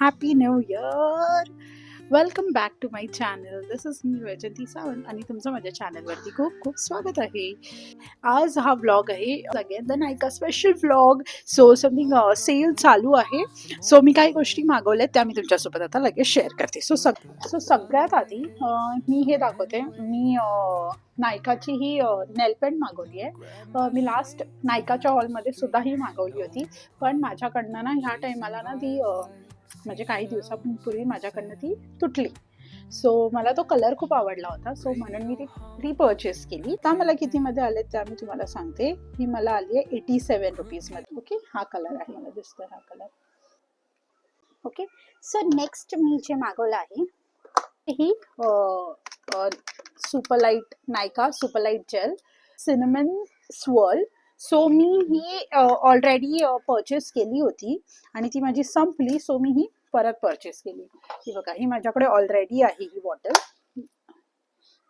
Happy new year. Welcome back to my channel. This is me Vaijanti Sawant आणि तुमचं माझ्या चॅनलवरती खूप खूप स्वागत आहे. आज हा व्लॉग आहे again the Nykaa special vlog. So something sale चालू आहे. सो मी काही गोष्टी मागवल्यात त्या मी तुमच्यासोबत आता लगेच शेअर करते. सो सगळ्यात आधी मी हे दाखवते. मी नायकाची ही नेलपेंट मागवली आहे. मी लास्ट नायकाच्या हॉलमध्ये सुद्धा ही मागवली होती, पण माझ्याकडनं ना ह्या टायमाला ना ती म्हणजे काही दिवसापूर्वी माझ्याकडनं ती तुटली. सो मला तो कलर खूप आवडला होता, सो म्हणून मी ती रिपर्चेस केली. आता मला कितीमध्ये आले त्या मी तुम्हाला सांगते. ही मला आली आहे 87 रुपीजमध्ये. ओके, हा कलर आहे, मला दिसतोय हा कलर. ओके, सो नेक्स्ट मी जे मागवलं आहे ही सुपरलाइट, नायका सुपरलाइट जेल सिनेमन स्वर्ल. सो मी ही ऑलरेडी परचेस केली होती आणि ती माझी संपली, सो मी ही परत परचेस केली. ही बघा, ही माझ्याकडे ऑलरेडी आहे ही बॉटल,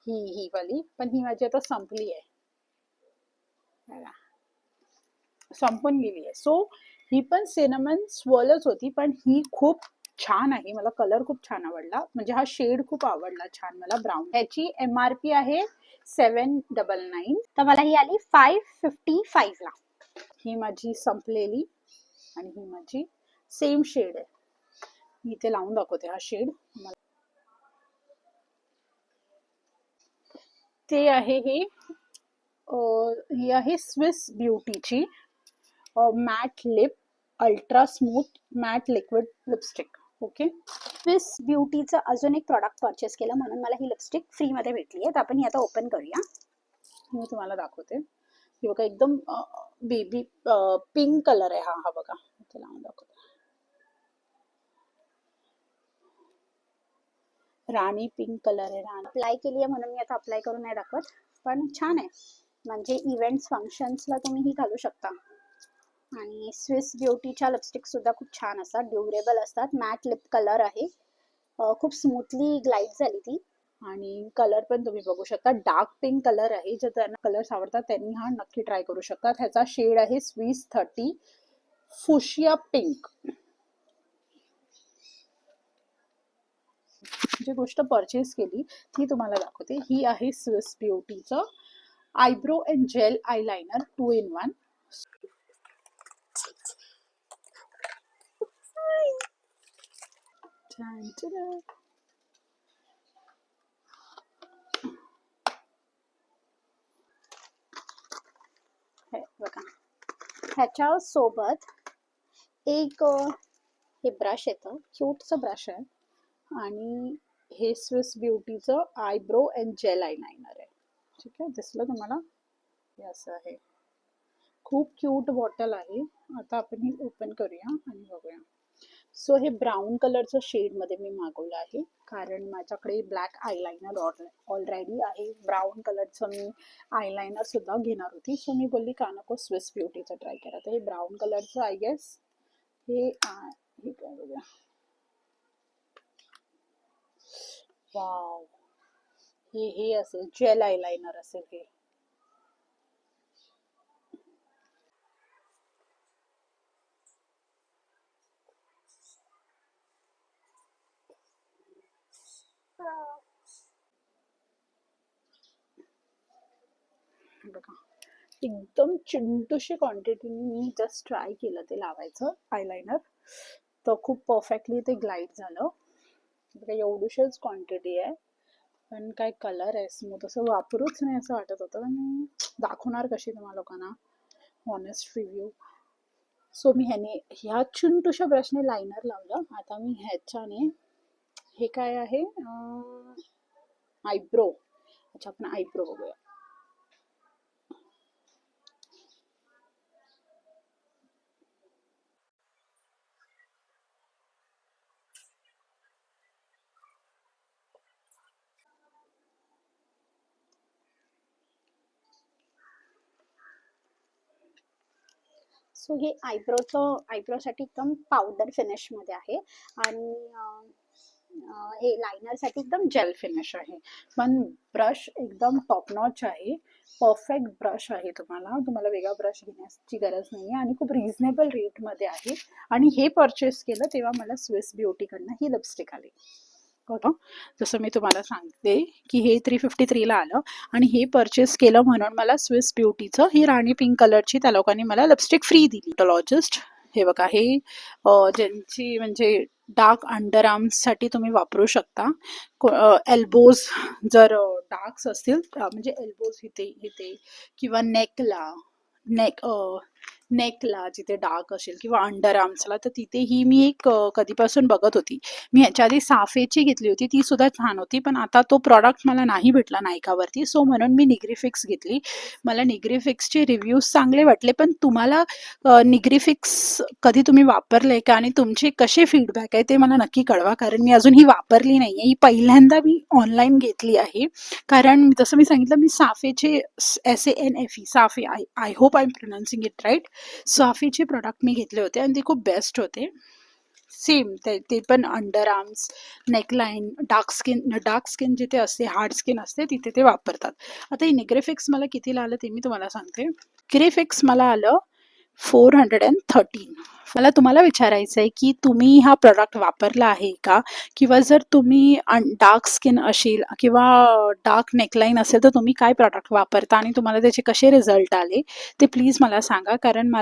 ही वाली, पण ही माझी आता संपली आहे, संपून गेली आहे. सो ही पण सिनेमन स्वर्लच होती, पण ही खूप छान आहे. मला कलर खूप छान आवडला, म्हणजे हा शेड खूप आवडला छान मला, ब्राऊन. ह्याची MRP आहे 799, तर मला ही आली 555 ला. ही माझी संपलेली आणि ही माझी सेम शेड आहे. मी इथे लावून दाखवते हा शेड. ते आहे ही आहे स्विस ब्युटीची matte lip ultra smooth matte liquid lipstick. Okay, Swiss ब्युटीचं अजून एक प्रॉडक्ट परचेस केलं, म्हणून मला ही लिपस्टिक फ्रीमध्ये भेटली आहे. तर आपण ही आता ओपन करूया. मी तुम्हाला दाखवते. ही बघा, एकदम बेबी पिंक कलर आहे हा बघा. इथे लावून दाखवते. राणी पिंक कलर आहे. राणी अप्लाय केली आहे, म्हणून मी आता अप्लाय करून नाही दाखवत, पण छान आहे. म्हणजे इव्हेंट्स फंक्शन्सला तुम्ही ही घालू शकता. आणि स्विस ब्युटीच्या लिपस्टिक सुद्धा खूप छान असतात, ड्युरेबल असतात. मॅट लिप कलर आहे, खूप स्मूथली ग्लाइड झाली ती. आणि कलर पण तुम्ही बघू शकता, डार्क पिंक कलर आहे. जर त्यांना कलर्स आवडतात त्यांनी हा नक्की ट्राय करू शकतात. ह्याचा शेड आहे स्विस 30 फुशिया पिंक. जी गोष्ट परचेस केली ती तुम्हाला दाखवते. ही आहे स्विस ब्युटीचं eyebrow and gel eyeliner 2 in 1. हे बघा, ह्याच्या सोबत एक हे ब्रश येतं, क्यूटचं ब्रश आहे. आणि हे स्विस ब्युटीचं आयब्रो अँड जेल आयलाइनर आहे. ठीक आहे, दिसलं तुम्हाला? हे असं आहे, खूप क्यूट बॉटल आहे. आता आपण ही ओपन करूया आणि बघूया. सो हे ब्राऊन कलरचं शेडमध्ये मी मागवलं आहे, कारण माझ्याकडे ब्लॅक आयलाइनर ऑलरेडी आहे. ब्राऊन कलरचं मी आयलाइनर सुद्धा घेणार होती, सो मी बोलली का नको स्विस ब्युटीचं ट्राय करा. तर हे ब्राऊन कलरचं आय गेस हे काय बघूया. वाव, हे असेल जेल आयलाइनर असेल हे. बघा, एकदम चिंटूशी क्वांटिटीने मी जस्ट ट्राय केलं ते लावायचं आयलाइनर, तर खूप परफेक्टली ते ग्लाइड झालं. बघा, एवढीशीच क्वांटिटी आहे, पण काय कलर आहे स्मूथ, असं वापरूच नाही असं वाटत होतं. पण दाखवणार कशी तुम्हाला लोकांना हॉनेस्ट रिव्ह्यू. सो मी ह्या चिंटूशा ब्रशने लायनर लावलं. आता मी ह्याच्याने हे काय आहे आयब्रो. अच्छा, आपण आयब्रो बघूया. सो हे आयब्रोसाठी एकदम पावडर फिनिशमध्ये आहे. आणि हे लायनरसाठी एकदम जेल फिनिश आहे, पण ब्रश एकदम टॉप नॉच आहे. परफेक्ट ब्रश आहे. तुम्हाला तुम्हाला वेगळा ब्रश घेण्याची गरज नाही आहे आणि खूप रिझनेबल रेटमध्ये आहे. आणि हे परचेस केलं तेव्हा मला स्विस ब्युटीकडनं ही लिपस्टिक आली. बघा, जसं मी तुम्हाला सांगते की हे 353ला आलं आणि हे परचेस केलं म्हणून मला स्विस ब्युटीचं ही राणी पिंक कलरची त्या लोकांनी मला लिपस्टिक फ्री दिली. डॉलॉजिस्ट हे बघा, हे ज्यांची म्हणजे डार्क अंडर आर्म्ससाठी तुम्ही वापरू शकता. एल्बोज जर डार्क्स असतील म्हणजे एल्बोज इथे इथे किंवा नेक नेकला जिथे डार्क असेल किंवा अंडर आर्म्सला, तर तिथेही मी एक कधीपासून बघत होती. मी ह्याच्या आधी साफेची घेतली होती, ती सुद्धा छान होती, पण आता तो प्रॉडक्ट मला नाही भेटला नायकावरती, सो म्हणून मी निग्रीफिक्स घेतली. मला निग्रीफिक्सचे रिव्ह्यूज चांगले वाटले, पण तुम्हाला निग्रीफिक्स कधी तुम्ही वापरले का आणि तुमचे कसे फीडबॅक आहे ते मला नक्की कळवा, कारण मी अजून ही वापरली नाही आहे. ही पहिल्यांदा मी ऑनलाईन घेतली आहे, कारण जसं मी सांगितलं मी साफेचे SANFE Sanfe I hope I am pronouncing it right, साफीचे प्रोडक्ट मी घेतले होते आणि ते खूप बेस्ट होते. सेम ते पण under arms, neckline, dark skin जिथे असते, हार्ड स्किन असते, तिथे ते वापरतात. आता हे निग्रीफिक्स मला कितीला आलं ते मी तुम्हाला सांगते. निग्रीफिक्स मला आलं 413. मला तुम्हाला विचारायचं आहे की तुम्ही हा प्रोडक्ट वापरला आहे का, किंवा जर तुम्ही डार्क स्किन असेल किंवा डार्क नेकलाईन असेल तर तुम्ही काय प्रोडक्ट वापरता आणि तुम्हाला त्याचे कसे रिझल्ट आले ते प्लीज मला सांगा, कारण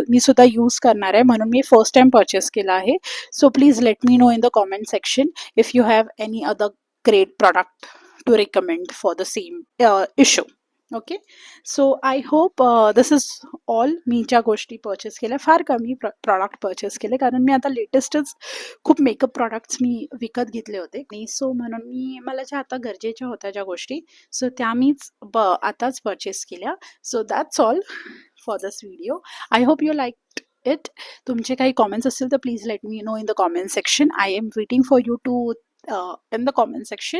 मी सुद्धा यूज करणार आहे म्हणून मी फर्स्ट टाइम परचेस केला आहे. So please let me know in the comment section if you have any other great product to recommend for the same issue. Okay, so I hope this is all. मी ज्या गोष्टी purchase केल्या, फार कमी product purchase केले, कारण मी आता लेटेस्टच खूप मेकअप प्रॉडक्ट्स मी विकत घेतले होते आणि सो म्हणून मला ज्या आता गरजेच्या होत्या ज्या गोष्टी, सो त्या मीच आताच परचेस केल्या. So that's all for this video. I hope you like it. तुमचे काही कॉमेंट्स असतील तर please let me know in the comment section. I am waiting for you to in the comment section.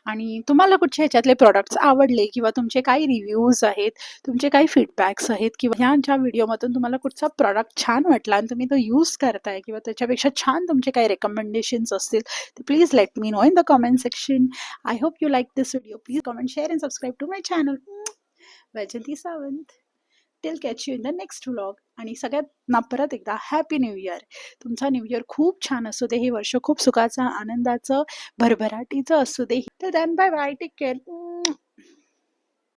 आणि तुम्हाला कुठच्या ह्याच्यातले products आवडले किंवा तुमचे काही रिव्ह्यूज आहेत, तुमचे काही फीडबॅक्स आहेत, किंवा ह्या ज्या व्हिडिओमधून तुम्हाला कुठचा प्रॉडक्ट छान वाटला आणि तुम्ही तो यूज करताय किंवा त्याच्यापेक्षा छान तुमचे काही रेकमेंडेशन्स असतील तर please let me know in the comment section. I hope you like this video. Please comment, share and subscribe to my channel Vaijanti Sawant. Till catch you in the next vlog. आणि सगळ्यांना परत एकदा हॅपी न्यू इयर. तुमचा new year खूप छान असू दे, हे वर्ष खूप सुखाचं, आनंदाचं, भरभराटीचं असू दे. तर then bye bye, take care.